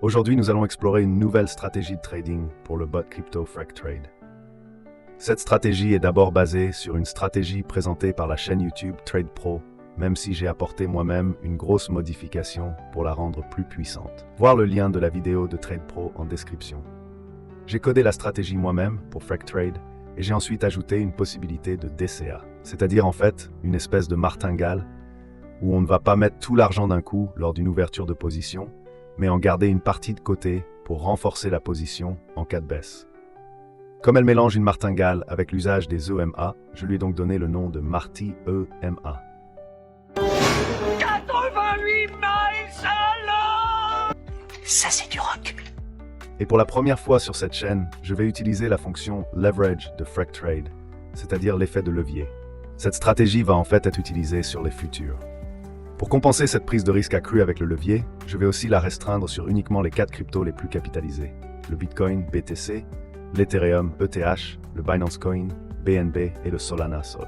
Aujourd'hui, nous allons explorer une nouvelle stratégie de trading pour le bot crypto FracTrade. Cette stratégie est d'abord basée sur une stratégie présentée par la chaîne YouTube TradePro, même si j'ai apporté moi-même une grosse modification pour la rendre plus puissante. Voir le lien de la vidéo de TradePro en description. J'ai codé la stratégie moi-même pour FracTrade et j'ai ensuite ajouté une possibilité de DCA, c'est-à-dire en fait une espèce de martingale où on ne va pas mettre tout l'argent d'un coup lors d'une ouverture de position, mais en garder une partie de côté pour renforcer la position en cas de baisse. Comme elle mélange une martingale avec l'usage des EMA, je lui ai donc donné le nom de Marty EMA. 88 miles à l'heure. Ça c'est du rock. Et pour la première fois sur cette chaîne, je vais utiliser la fonction Leverage de FracTrade, c'est-à-dire l'effet de levier. Cette stratégie va en fait être utilisée sur les futurs. Pour compenser cette prise de risque accrue avec le levier, je vais aussi la restreindre sur uniquement les 4 cryptos les plus capitalisés. Le Bitcoin BTC, l'Ethereum ETH, le Binance Coin, BNB et le Solana Sol.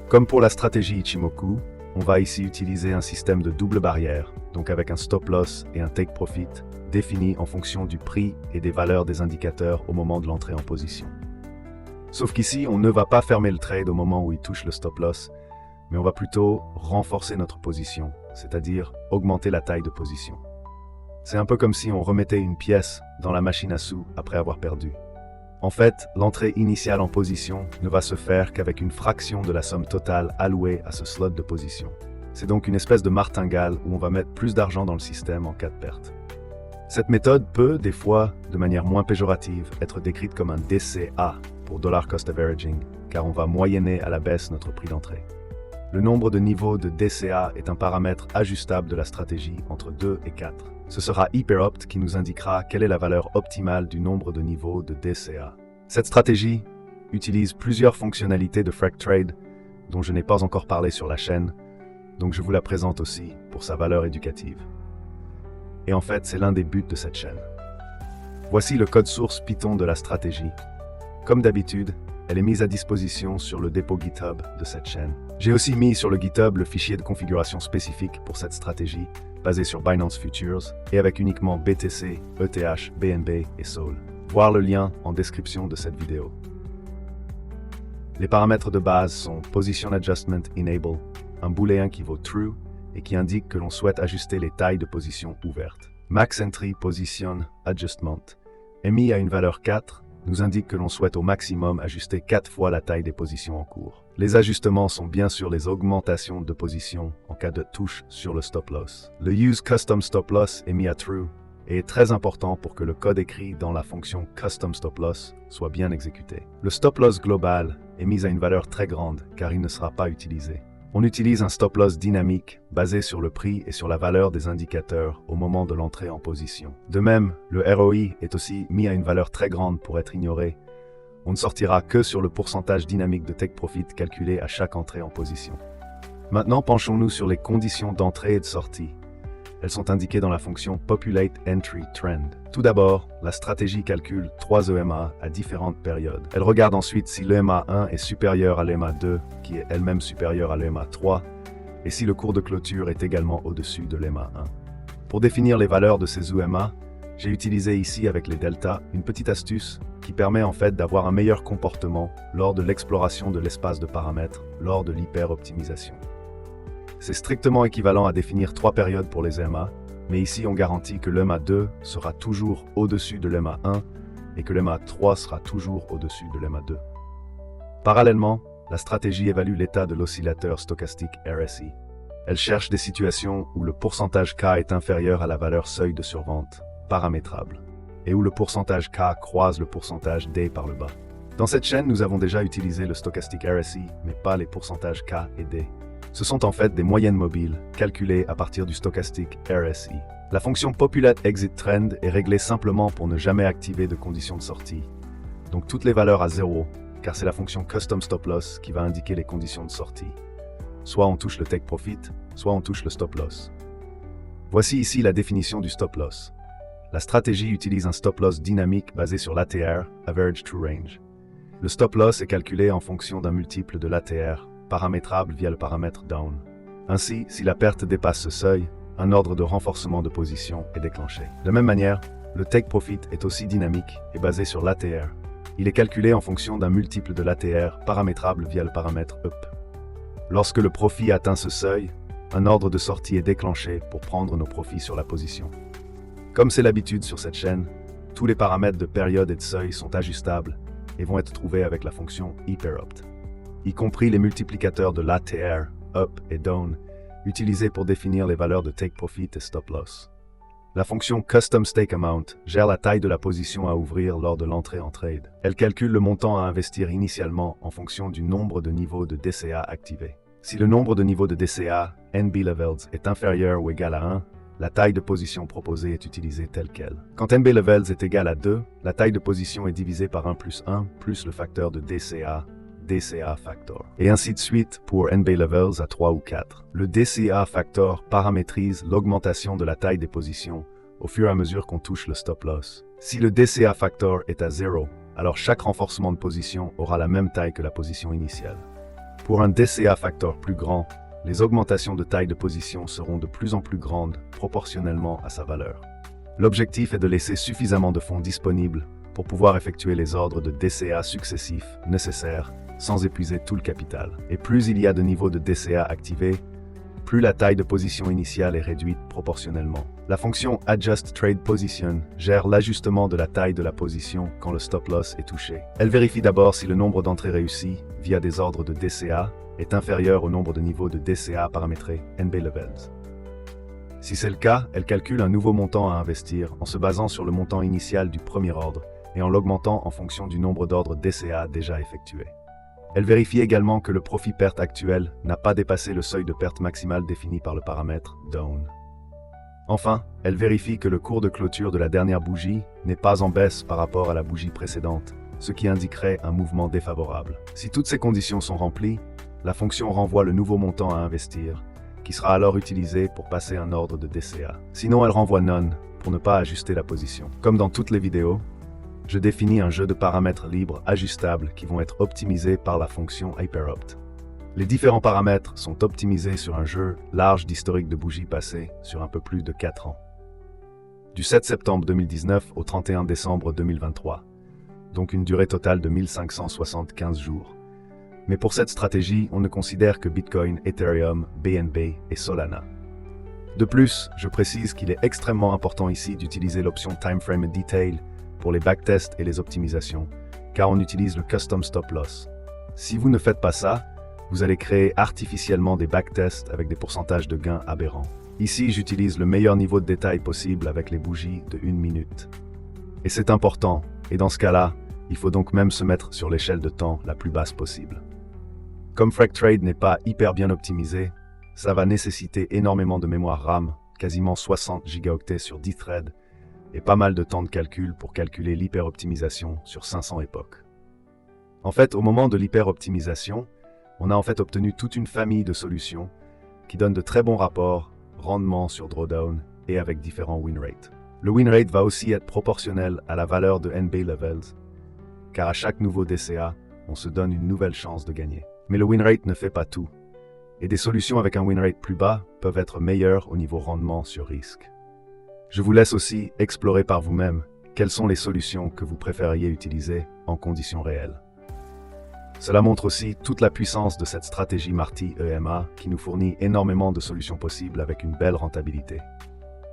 Comme pour la stratégie Ichimoku, on va ici utiliser un système de double barrière, donc avec un stop loss et un take profit, défini en fonction du prix et des valeurs des indicateurs au moment de l'entrée en position. Sauf qu'ici, on ne va pas fermer le trade au moment où il touche le stop loss, mais on va plutôt renforcer notre position, c'est-à-dire augmenter la taille de position. C'est un peu comme si on remettait une pièce dans la machine à sous après avoir perdu. En fait, l'entrée initiale en position ne va se faire qu'avec une fraction de la somme totale allouée à ce slot de position. C'est donc une espèce de martingale où on va mettre plus d'argent dans le système en cas de perte. Cette méthode peut, des fois, de manière moins péjorative, être décrite comme un DCA pour Dollar Cost Averaging, car on va moyenner à la baisse notre prix d'entrée. Le nombre de niveaux de DCA est un paramètre ajustable de la stratégie entre 2 et 4. Ce sera HyperOpt qui nous indiquera quelle est la valeur optimale du nombre de niveaux de DCA. Cette stratégie utilise plusieurs fonctionnalités de FracTrade dont je n'ai pas encore parlé sur la chaîne, donc je vous la présente aussi pour sa valeur éducative. Et en fait, c'est l'un des buts de cette chaîne. Voici le code source Python de la stratégie. Comme d'habitude, elle est mise à disposition sur le dépôt GitHub de cette chaîne. J'ai aussi mis sur le GitHub le fichier de configuration spécifique pour cette stratégie, basé sur Binance Futures et avec uniquement BTC, ETH, BNB et Sol. Voir le lien en description de cette vidéo. Les paramètres de base sont Position Adjustment Enable, un booléen qui vaut True et qui indique que l'on souhaite ajuster les tailles de position ouvertes. Max Entry Position Adjustment, émis à une valeur 4, nous indique que l'on souhaite au maximum ajuster 4 fois la taille des positions en cours. Les ajustements sont bien sûr les augmentations de position en cas de touche sur le stop loss. Le Use Custom Stop Loss est mis à True et est très important pour que le code écrit dans la fonction Custom Stop Loss soit bien exécuté. Le stop loss global est mis à une valeur très grande car il ne sera pas utilisé. On utilise un stop loss dynamique basé sur le prix et sur la valeur des indicateurs au moment de l'entrée en position. De même, le ROI est aussi mis à une valeur très grande pour être ignoré. On ne sortira que sur le pourcentage dynamique de take profit calculé à chaque entrée en position. Maintenant, penchons-nous sur les conditions d'entrée et de sortie. Elles sont indiquées dans la fonction Populate Entry Trend. Tout d'abord, la stratégie calcule 3 EMA à différentes périodes. Elle regarde ensuite si l'EMA 1 est supérieur à l'EMA 2, qui est elle-même supérieure à l'EMA 3, et si le cours de clôture est également au-dessus de l'EMA 1. Pour définir les valeurs de ces EMA, j'ai utilisé ici avec les deltas une petite astuce qui permet en fait d'avoir un meilleur comportement lors de l'exploration de l'espace de paramètres, lors de l'hyper-optimisation. C'est strictement équivalent à définir 3 périodes pour les EMA, mais ici on garantit que l'EMA 2 sera toujours au-dessus de l'EMA 1 et que l'EMA 3 sera toujours au-dessus de l'EMA 2. Parallèlement, la stratégie évalue l'état de l'oscillateur stochastique RSI. Elle cherche des situations où le pourcentage K est inférieur à la valeur seuil de survente, paramétrable, et où le pourcentage K croise le pourcentage D par le bas. Dans cette chaîne, nous avons déjà utilisé le stochastique RSI, mais pas les pourcentages K et D. Ce sont en fait des moyennes mobiles, calculées à partir du stochastique RSI. La fonction Populate Exit Trend est réglée simplement pour ne jamais activer de conditions de sortie. Donc toutes les valeurs à 0, car c'est la fonction Custom Stop Loss qui va indiquer les conditions de sortie. Soit on touche le Take Profit, soit on touche le Stop Loss. Voici ici la définition du Stop Loss. La stratégie utilise un Stop Loss dynamique basé sur l'ATR, Average True Range. Le Stop Loss est calculé en fonction d'un multiple de l'ATR, paramétrable via le paramètre Down. Ainsi, si la perte dépasse ce seuil, un ordre de renforcement de position est déclenché. De la même manière, le take profit est aussi dynamique et basé sur l'ATR. Il est calculé en fonction d'un multiple de l'ATR paramétrable via le paramètre up. Lorsque le profit atteint ce seuil, un ordre de sortie est déclenché pour prendre nos profits sur la position. Comme c'est l'habitude sur cette chaîne, tous les paramètres de période et de seuil sont ajustables et vont être trouvés avec la fonction hyperopt, y compris les multiplicateurs de l'ATR, up et down, utilisés pour définir les valeurs de take profit et stop loss. La fonction Custom Stake Amount gère la taille de la position à ouvrir lors de l'entrée en trade. Elle calcule le montant à investir initialement en fonction du nombre de niveaux de DCA activés. Si le nombre de niveaux de DCA, NB Levels, est inférieur ou égal à 1, la taille de position proposée est utilisée telle qu'elle. Quand NB Levels est égal à 2, la taille de position est divisée par 1 plus 1 plus le facteur de DCA, DCA factor. Et ainsi de suite pour NB Levels à 3 ou 4. Le DCA factor paramétrise l'augmentation de la taille des positions au fur et à mesure qu'on touche le stop loss. Si le DCA factor est à 0, alors chaque renforcement de position aura la même taille que la position initiale. Pour un DCA factor plus grand, les augmentations de taille de position seront de plus en plus grandes proportionnellement à sa valeur. L'objectif est de laisser suffisamment de fonds disponibles pour pouvoir effectuer les ordres de DCA successifs nécessaires sans épuiser tout le capital. Et plus il y a de niveaux de DCA activés, plus la taille de position initiale est réduite proportionnellement. La fonction Adjust Trade Position gère l'ajustement de la taille de la position quand le stop loss est touché. Elle vérifie d'abord si le nombre d'entrées réussies via des ordres de DCA est inférieur au nombre de niveaux de DCA paramétrés NB Levels. Si c'est le cas, elle calcule un nouveau montant à investir en se basant sur le montant initial du premier ordre et en l'augmentant en fonction du nombre d'ordres DCA déjà effectués. Elle vérifie également que le profit-perte actuel n'a pas dépassé le seuil de perte maximale défini par le paramètre down. Enfin, elle vérifie que le cours de clôture de la dernière bougie n'est pas en baisse par rapport à la bougie précédente, ce qui indiquerait un mouvement défavorable. Si toutes ces conditions sont remplies, la fonction renvoie le nouveau montant à investir, qui sera alors utilisé pour passer un ordre de DCA. Sinon, elle renvoie none pour ne pas ajuster la position. Comme dans toutes les vidéos, je définis un jeu de paramètres libres ajustables qui vont être optimisés par la fonction hyperopt. Les différents paramètres sont optimisés sur un jeu large d'historique de bougies passées sur un peu plus de 4 ans. Du 7 septembre 2019 au 31 décembre 2023, donc une durée totale de 1575 jours. Mais pour cette stratégie, on ne considère que Bitcoin, Ethereum, BNB et Solana. De plus, je précise qu'il est extrêmement important ici d'utiliser l'option Timeframe Detail pour les backtests et les optimisations, car on utilise le Custom Stop Loss. Si vous ne faites pas ça, vous allez créer artificiellement des backtests avec des pourcentages de gains aberrants. Ici, j'utilise le meilleur niveau de détail possible avec les bougies de 1 minute. Et c'est important, et dans ce cas-là, il faut donc même se mettre sur l'échelle de temps la plus basse possible. Comme FracTrade n'est pas hyper bien optimisé, ça va nécessiter énormément de mémoire RAM, quasiment 60 gigaoctets sur 10 threads, et pas mal de temps de calcul pour calculer l'hyper-optimisation sur 500 époques. En fait, au moment de l'hyper-optimisation, on a en fait obtenu toute une famille de solutions qui donnent de très bons rapports, rendement sur drawdown et avec différents win rates. Le win rate va aussi être proportionnel à la valeur de NB Levels, car à chaque nouveau DCA, on se donne une nouvelle chance de gagner. Mais le win rate ne fait pas tout, et des solutions avec un win rate plus bas peuvent être meilleures au niveau rendement sur risque. Je vous laisse aussi explorer par vous-même quelles sont les solutions que vous préfériez utiliser en conditions réelles. Cela montre aussi toute la puissance de cette stratégie Marty EMA qui nous fournit énormément de solutions possibles avec une belle rentabilité.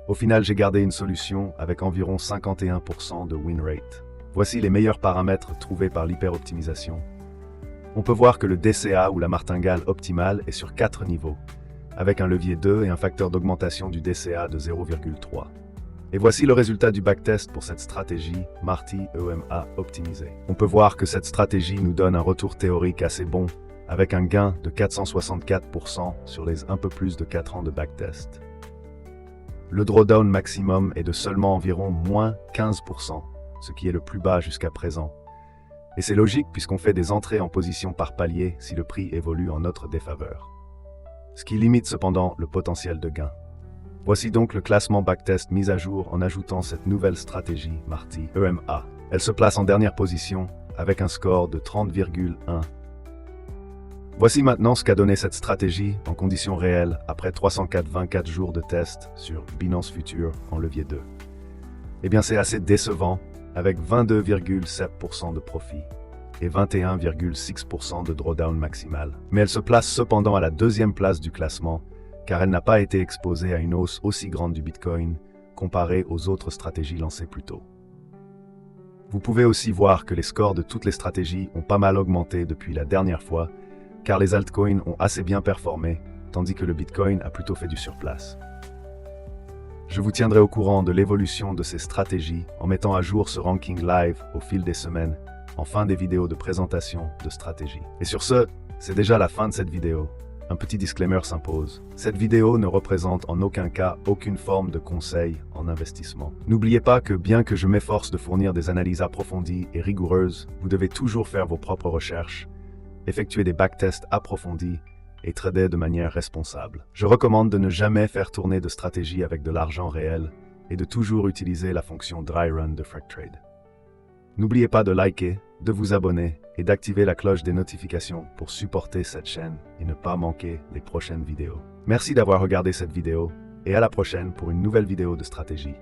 Au final, j'ai gardé une solution avec environ 51% de win rate. Voici les meilleurs paramètres trouvés par l'hyper-optimisation. On peut voir que le DCA ou la martingale optimale est sur 4 niveaux, avec un levier 2 et un facteur d'augmentation du DCA de 0,3. Et voici le résultat du backtest pour cette stratégie Marty EMA optimisée. On peut voir que cette stratégie nous donne un retour théorique assez bon, avec un gain de 464% sur les un peu plus de 4 ans de backtest. Le drawdown maximum est de seulement environ moins 15%, ce qui est le plus bas jusqu'à présent. Et c'est logique puisqu'on fait des entrées en position par palier si le prix évolue en notre défaveur. Ce qui limite cependant le potentiel de gain. Voici donc le classement backtest mis à jour en ajoutant cette nouvelle stratégie Marty EMA. Elle se place en dernière position avec un score de 30,1. Voici maintenant ce qu'a donné cette stratégie en conditions réelles après 324 jours de test sur Binance Future en levier 2. Eh bien, c'est assez décevant avec 22,7% de profit et 21,6% de drawdown maximal. Mais elle se place cependant à la deuxième place du classement car elle n'a pas été exposée à une hausse aussi grande du Bitcoin comparée aux autres stratégies lancées plus tôt. Vous pouvez aussi voir que les scores de toutes les stratégies ont pas mal augmenté depuis la dernière fois car les altcoins ont assez bien performé tandis que le Bitcoin a plutôt fait du surplace. Je vous tiendrai au courant de l'évolution de ces stratégies en mettant à jour ce ranking live au fil des semaines en fin des vidéos de présentation de stratégie. Et sur ce, c'est déjà la fin de cette vidéo. Un petit disclaimer s'impose. Cette vidéo ne représente en aucun cas aucune forme de conseil en investissement. N'oubliez pas que bien que je m'efforce de fournir des analyses approfondies et rigoureuses, vous devez toujours faire vos propres recherches, effectuer des backtests approfondis et trader de manière responsable. Je recommande de ne jamais faire tourner de stratégie avec de l'argent réel et de toujours utiliser la fonction Dry Run de FracTrade. N'oubliez pas de liker, de vous abonner et d'activer la cloche des notifications pour supporter cette chaîne et ne pas manquer les prochaines vidéos. Merci d'avoir regardé cette vidéo et à la prochaine pour une nouvelle vidéo de stratégie.